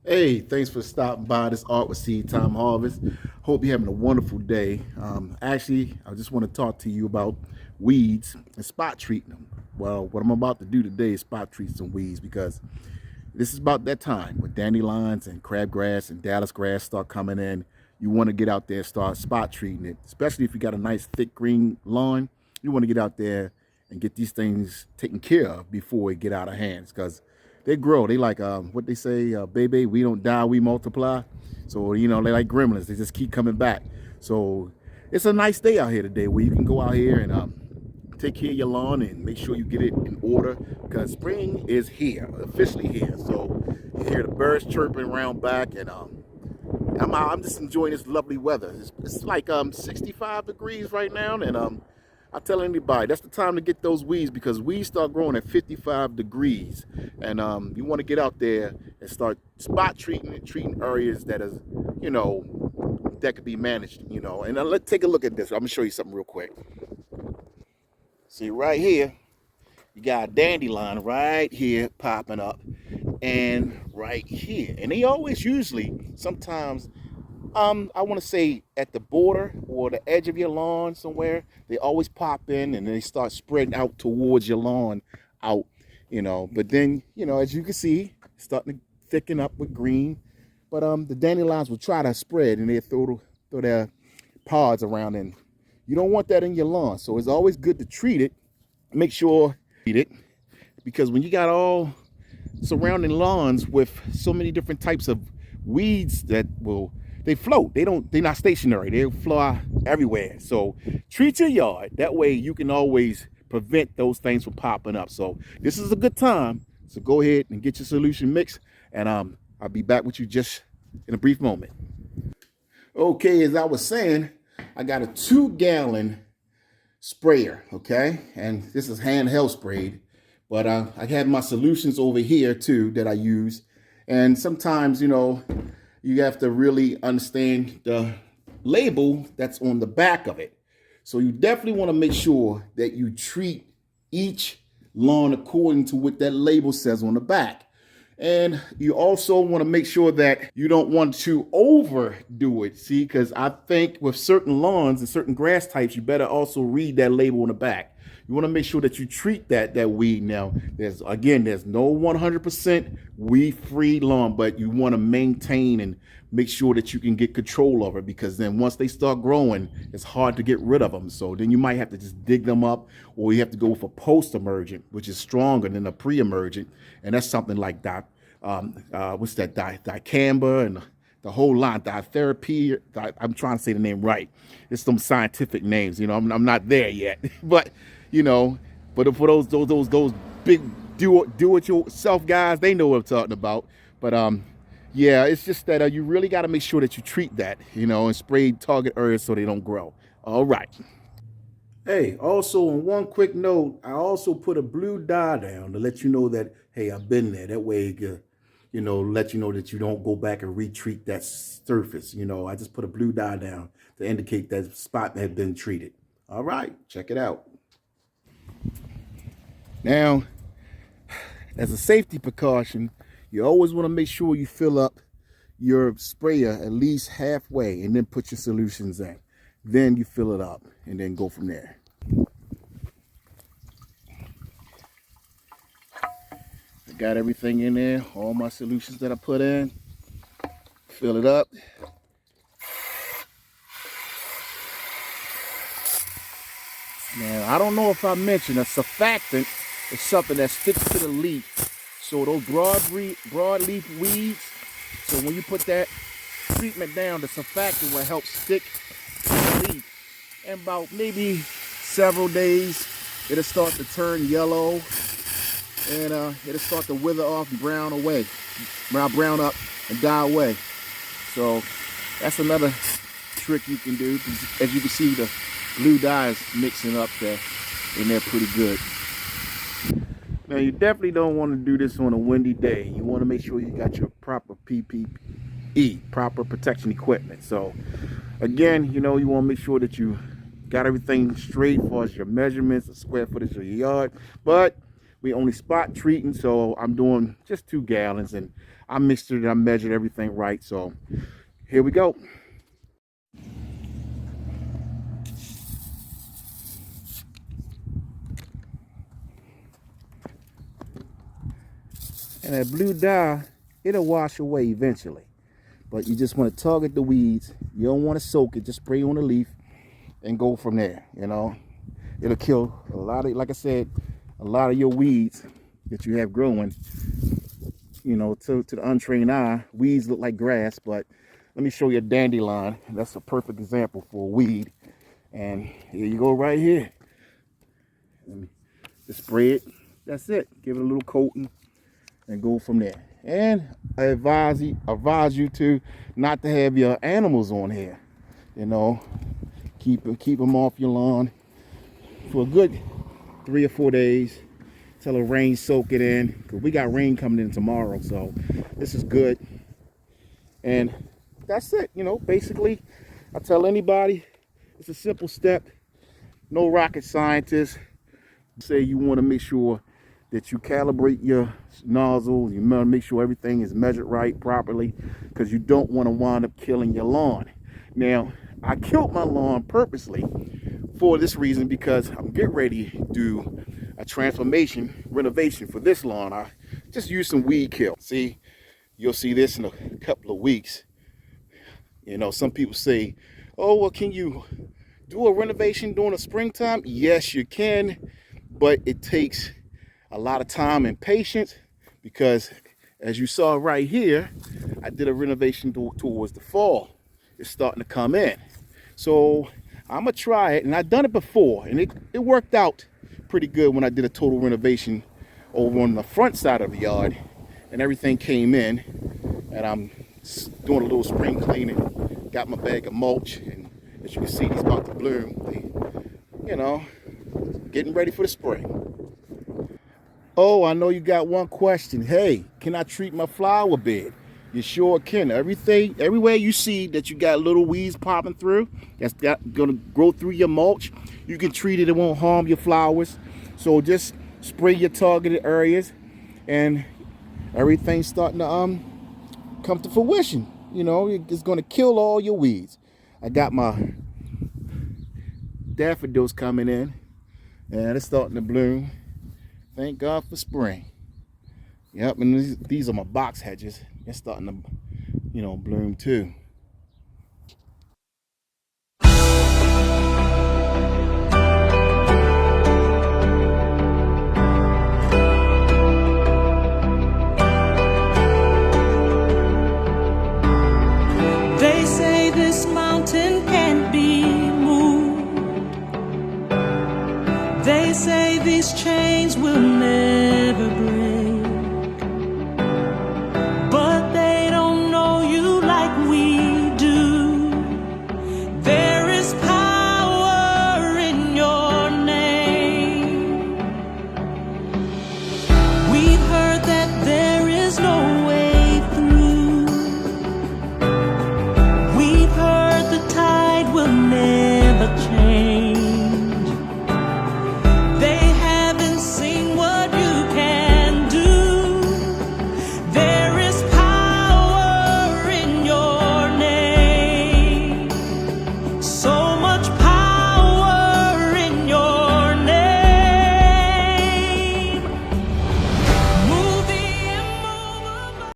Hey, thanks for stopping by this Art with Seed Time Harvest. Hope you're having a wonderful day. Actually, I just want to talk to you about weeds and spot treating them. Well, what I'm about to do today is spot treat some weeds because this is about that time when dandelions and crabgrass and Dallas grass start coming in. You want to get out there and start spot treating it, especially if you got a nice thick green lawn. You want to get out there and get these things taken care of before it get out of hands because they grow. They like what they say, baby, we don't die, we multiply. So, they like gremlins. They just keep coming back. So it's a nice day out here today where you can go out here and take care of your lawn and make sure you get it in order because spring is here, officially here. So you hear the birds chirping around back and I'm just enjoying this lovely weather. It's like 65 degrees right now, and I tell anybody that's the time to get those weeds because weeds start growing at 55 degrees, and you want to get out there and start spot treating and treating areas that is, you know, that could be managed, And let's take a look at this. I'm gonna show you something real quick. See right here, you got a dandelion right here popping up, and right here, and they always usually sometimes I want to say at the border or the edge of your lawn somewhere, they always pop in and they start spreading out towards your lawn out, But then, as you can see, it's starting to thicken up with green. But the dandelions will try to spread and they throw their pods around, and you don't want that in your lawn. So it's always good to treat it. Make sure you treat it because when you got all surrounding lawns with so many different types of weeds that they float. They're not stationary. They fly everywhere. So treat your yard. That way you can always prevent those things from popping up. So this is a good time. So go ahead and get your solution mix. And I'll be back with you just in a brief moment. Okay, as I was saying, I got a 2-gallon sprayer, okay? And this is handheld sprayed. But I have my solutions over here too that I use. And sometimes, you have to really understand the label that's on the back of it. So you definitely want to make sure that you treat each lawn according to what that label says on the back. And you also want to make sure that you don't want to overdo it. See, because I think with certain lawns and certain grass types, you better also read that label on the back. You want to make sure that you treat that weed. Now, there's no 100% weed-free lawn, but you want to maintain and make sure that you can get control of it because then once they start growing, it's hard to get rid of them. So then you might have to just dig them up, or you have to go for post-emergent, which is stronger than a pre-emergent, and that's something like that. What's that? Dicamba and the whole line, diatherapy. I'm trying to say the name right. It's some scientific names. I'm not there yet, but but for those big do-it-yourself guys, they know what I'm talking about. But yeah, it's just that you really got to make sure that you treat that, and spray target areas so they don't grow. All right. Hey, also on one quick note, I also put a blue dye down to let you know that, hey, I've been there. That way, let you know that you don't go back and retreat that surface. I just put a blue dye down to indicate that spot had been treated. All right, check it out. Now, as a safety precaution, you always want to make sure you fill up your sprayer at least halfway and then put your solutions in. Then you fill it up and then go from there. I got everything in there, all my solutions that I put in. Fill it up. Now, I don't know if I mentioned a surfactant is something that sticks to the leaf. So those broadleaf weeds, so when you put that treatment down, the surfactant will help stick to the leaf. And about maybe several days, it'll start to turn yellow and it'll start to wither off and brown up and die away. So that's another trick you can do. As you can see, the blue dye is mixing up there, and they're pretty good. Now, you definitely don't want to do this on a windy day. You want to make sure you got your proper PPE, proper protection equipment. So, again, you want to make sure that you got everything straight as far as your measurements, the square footage of your yard. But We only spot treating, so I'm doing just 2 gallons, and I mixed it and I measured everything right. So here we go. And that blue dye, it'll wash away eventually. But you just want to target the weeds. You don't want to soak it. Just spray on the leaf and go from there, you know. It'll kill a lot of, like I said, a lot of your weeds that you have growing. You know, to the untrained eye, weeds look like grass, but let me show you a dandelion. That's a perfect example for a weed. And here you go right here. Let me just spray it. That's it. Give it a little coating and go from there. And I advise you to not to have your animals on here. You know, keep them off your lawn for a good 3 or 4 days till the rain soak it in, because we got rain coming in tomorrow. So this is good. And that's it. You know, basically, I tell anybody, it's a simple step, no rocket scientist. Say you want to make sure that you calibrate your nozzle. You want to make sure everything is measured right, properly, because you don't want to wind up killing your lawn. Now, I killed my lawn purposely for this reason, because I'm getting ready to do a renovation for this lawn. I just used some weed kill. See, you'll see this in a couple of weeks. You know, some people say, oh, well, can you do a renovation during the springtime? Yes, you can, but it takes a lot of time and patience, because as you saw right here, I did a renovation towards the fall. It's starting to come in. So I'm gonna try it, and I've done it before, and it worked out pretty good when I did a total renovation over on the front side of the yard, and everything came in. And I'm doing a little spring cleaning. Got my bag of mulch, and as you can see, he's about to bloom. You know, getting ready for the spring. Oh, I know you got one question. Hey, can I treat my flower bed? You sure can. Everywhere you see that you got little weeds popping through, that's gonna grow through your mulch, you can treat it. It won't harm your flowers. So just spray your targeted areas, and everything's starting to come to fruition. You know, it's gonna kill all your weeds. I got my daffodils coming in, and it's starting to bloom. Thank God for spring. Yep, and these are my box hedges. They're starting to, you know, bloom too. They say this mountain can't be moved. They say these chains will